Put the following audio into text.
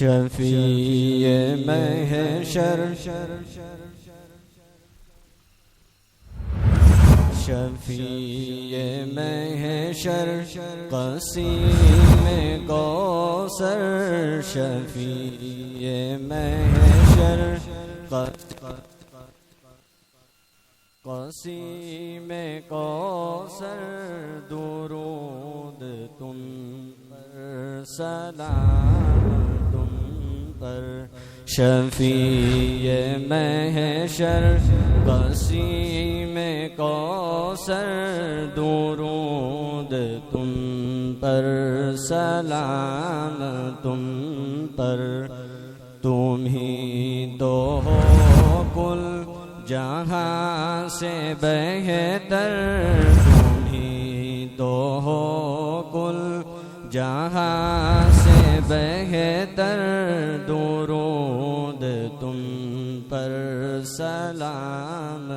شفیع محشر شفیع محشر قسیم کوثر شفیع محشر قسیم کوثر درود تم پر سلام تم پر شفیع محشر قسیم کوثر درود تم پر سلام تم پر تم ہی تو ہو کل جہاں سے بہتر تم ہی تو ہو کل جہاں سے بہتر درود تم پر سلام